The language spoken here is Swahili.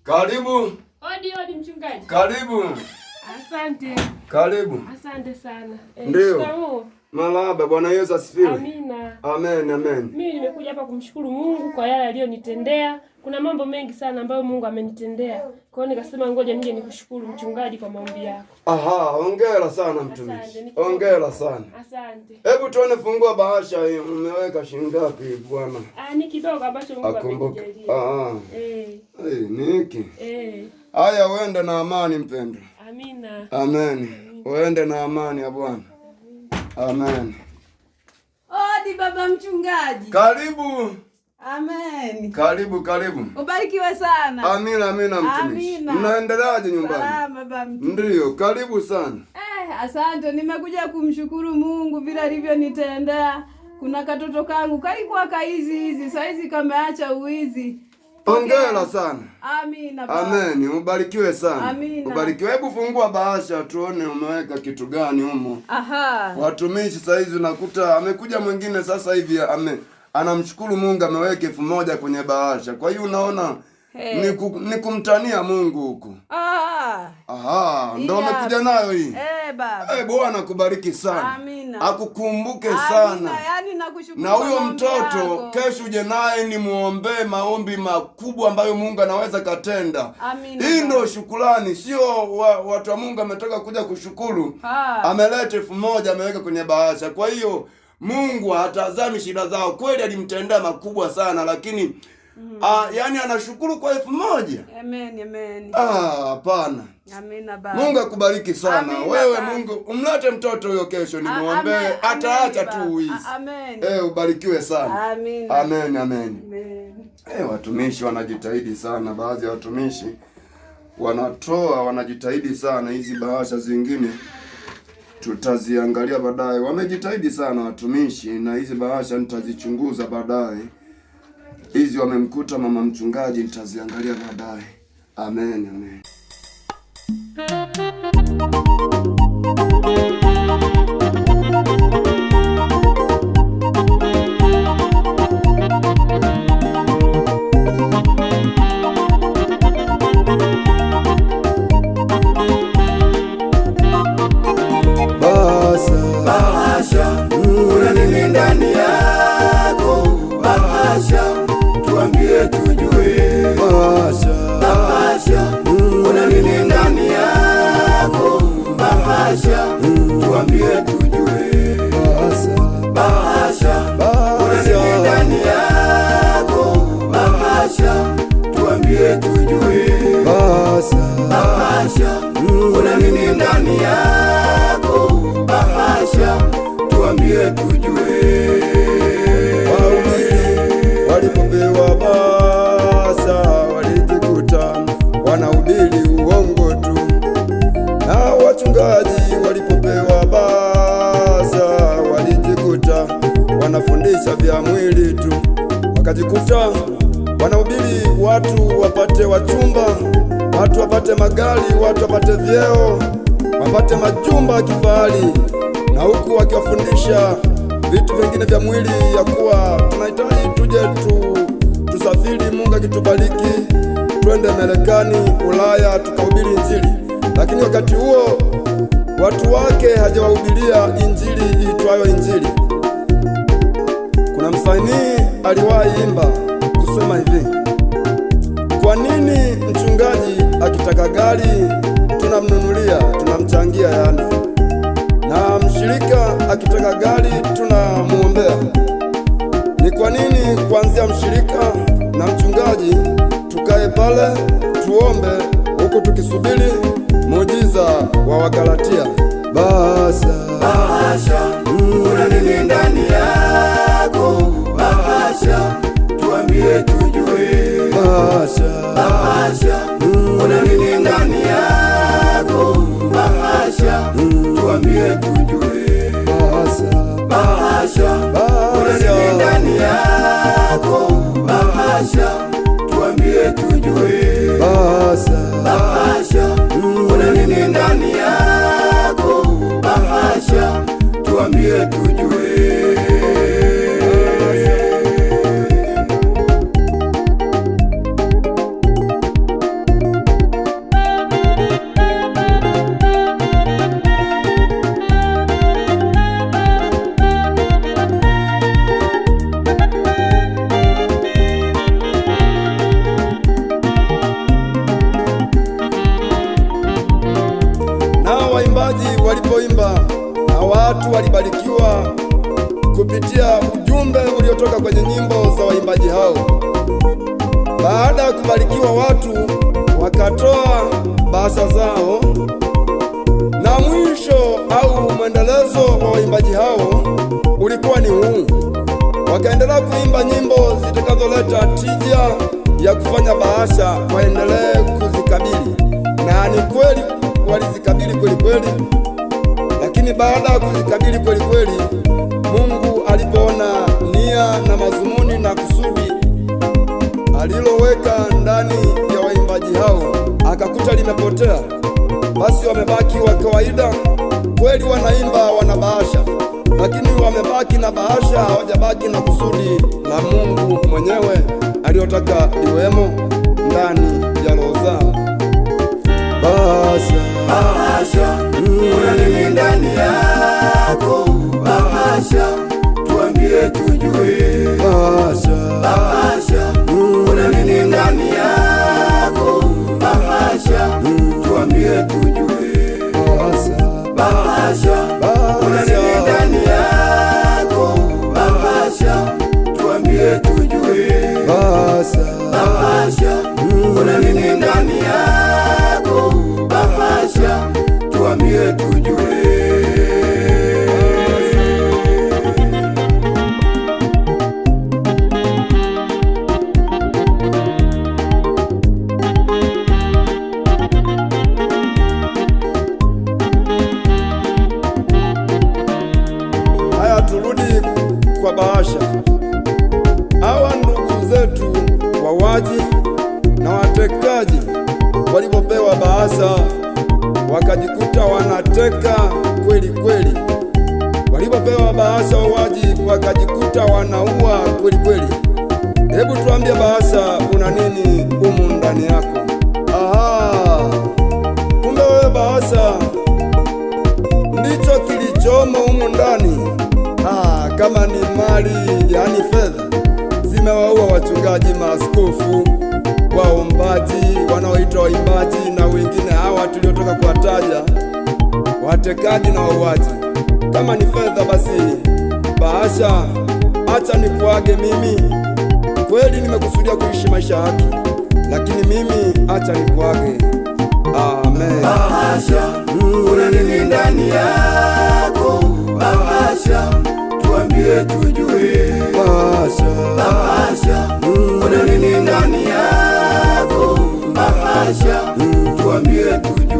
Karibu. Odi mchungaji. Karibu. Asante. Karibu. Asante sana. Ndio. Marahaba, Bwana Yesu asifiwe. Amina. Amen, amen. Mimi nimekuja hapa kumshukuru Mungu kwa yale aliyonitendea. Kuna mambo mengi sana ambayo Mungu amenitendea. Kwa hiyo nikasema ngoja nije nikushukuru mchungaji kwa maombi yako. Aha, hongera sana mtumishi. Hongera sana. Asante. Hebu tuone fungua bahasha hii. Umeweka shilingi ngapi bwana? Ni kidogo ambacho Mungu amenijalia. Niki. Haya, uende na amani mpendwa. Amina. Amen. Uende na amani ya Bwana. Amen. Odi baba mchungaji. Karibu. Amen. Karibu. Ubarikiwe sana. Amina mtumishi. Mnaendeleaje nyumbani? Salama baba mchungaji. Ndio, karibu sana. Asante, nimekuja kumshukuru Mungu vile alivyonitendea. Kuna katoto kangu kalikuwa kaizi, saizi kameacha uizi. Hongera sana. Amina baba. Amen. Ubarikiwe sana. Amina. Ubarikiwe. Hebu fungua bahasha tuone umeweka kitu gani humo. Aha. Watumishi saizi unakuta amekuja mwingine sasa hivi anamshukuru Mungu ameweka 1000 kwenye bahasha. Kwa hiyo unaona ni kumtania Mungu huko. Ndio amekuja nayo hii. Baba. Bwana kubariki sana. Amina. Akukumbuke sana. Amina, yani nakushukuru. Na huyo mtoto kesho uje naye ni muombe maombi makubwa ambayo Mungu anaweza katenda. Amina. Hii ndio shukrani, sio watu wa Mungu ametoka kuja kushukuru. Ameleta 1000 ameweka kwenye bahasha. Kwa hiyo Mungu hatazami shida zao. Kweli alimtendea makubwa sana lakini yani anashukuru kwa 1000. Amen. Hapana. Amina baba. Mungu akubariki sana. Amina, wewe baba. Mungu umlete mtoto huyo kesho ni muombe ataacha tu uizi. Amen. Ubarikiwe sana. Amen. Amen. Watumishi wanajitahidi sana, baadhi ya watumishi wanajitahidi sana. Hizi bahasha zingine tutaziangalia baadaye. Wamejitahidi sana watumishi na hizi bahasha nitazichunguza baadaye. Hizi wamemkuta mama mchungaji nitaziangalia baadaye. Amen. Bahasha, una nini ndani yako? Bahasha, tuambie tujue. Bahasha, una nini ndani yako? Bahasha, tuambie tujue. Bahasha, una nini ndani yako? Bahasha, tuambie tujue. Bahasha, una nini ndani yako? Bahasha, tuambie tujue. Walipopewa bahasha walijikuta wanahubiri uongo tu, na wachungaji walipopewa bahasha walijikuta wanafundisha vya mwili tu, wakajikuta wanahubiri watu wapate wachumba, watu wapate magari, watu wapate vyeo, wapate majumba ya kifahari, na huku wakiwafundisha vitu vingine vya mwili, ya kuwa tunahitaji tuje tusafiri, Mungu akitubariki twende Marekani, Ulaya tukahubiri Injili. Lakini wakati huo watu wake hajawahubiria Injili iitwayo Injili. Kuna msanii aliwahi imba kusema hivi: kwa nini mchungaji akitaka gari tunamnunulia, tunamchangia yani, na mshirika akitaka gari tunamuombea? Ni kwa nini kuanzia mshirika na mchungaji tukae pale tuombe huku tukisubiri muujiza wa Wagalatia? Bahasha, una nini ndani yako? Bahasha, tuambie tujue. Bahasha, una nini ndani yako? Bahasha, tuambie tujue. Bahasha, una nini ndani yako? Bahasha, tuambie tujue. Bahasha, una nini ndani yako? Bahasha, tuambie tujue. waimbaji walipoimba na watu walibarikiwa kupitia ujumbe uliotoka kwenye nyimbo za waimbaji hao. Baada ya kubarikiwa, watu wakatoa bahasha zao, na mwisho au mwendelezo wa waimbaji hao ulikuwa ni huu: wakaendelea kuimba nyimbo zitakazoleta tija ya kufanya bahasha waendelee kuzikabili, na ni kweli walizikabili kweli kweli. Lakini baada ya kuzikabili kweli kweli, Mungu alipoona nia na mazumuni na kusudi aliloweka ndani ya waimbaji hao, akakuta limepotea. Basi wamebaki wa kawaida. Kweli wanaimba, wana bahasha, lakini wamebaki na bahasha, hawajabaki na kusudi la Mungu mwenyewe aliyotaka liwemo ndani ya roho zao. Bahasha, bahasha, kuna nini ndani yako? Bahasha, tuambie tujue. Bahasha, bahasha, kuna nini ndani yako? Bahasha, tuambie tujue. Bahasha, kuna nini ndani yako? Bahasha, tuambie tujue. Bahasha, kuna nini ndani yako? Bahasha, tuambie tujue. Haya, turudi kwa bahasha. Hawa ndugu zetu wawaji na watekaji walipopewa bahasha wakajikuta wanateka kweli kweli. Walipopewa bahasha wawaji wakajikuta wanaua kweli kweli. Hebu tuambie, bahasha una nini humu ndani yako? Aha, kumbe wewe bahasha ndicho kilichomo humu ndani. Kama ni mali, yani fedha, zimewaua wachungaji, maaskofu, waombaji, wanaoitwa waimbaji na wengine hawa tuliotoka kuwataja, watekaji na wauaji. Kama ni fedha, basi bahasha, acha nikuage mimi. Kweli nimekusudia kuishi maisha haki, lakini mimi acha nikuage. Amen. Bahasha, kuna nini ndani yako? Bahasha, tuambie tujue. Bahasha, kuna nini ndani yako? Bahasha, tuambie tujue.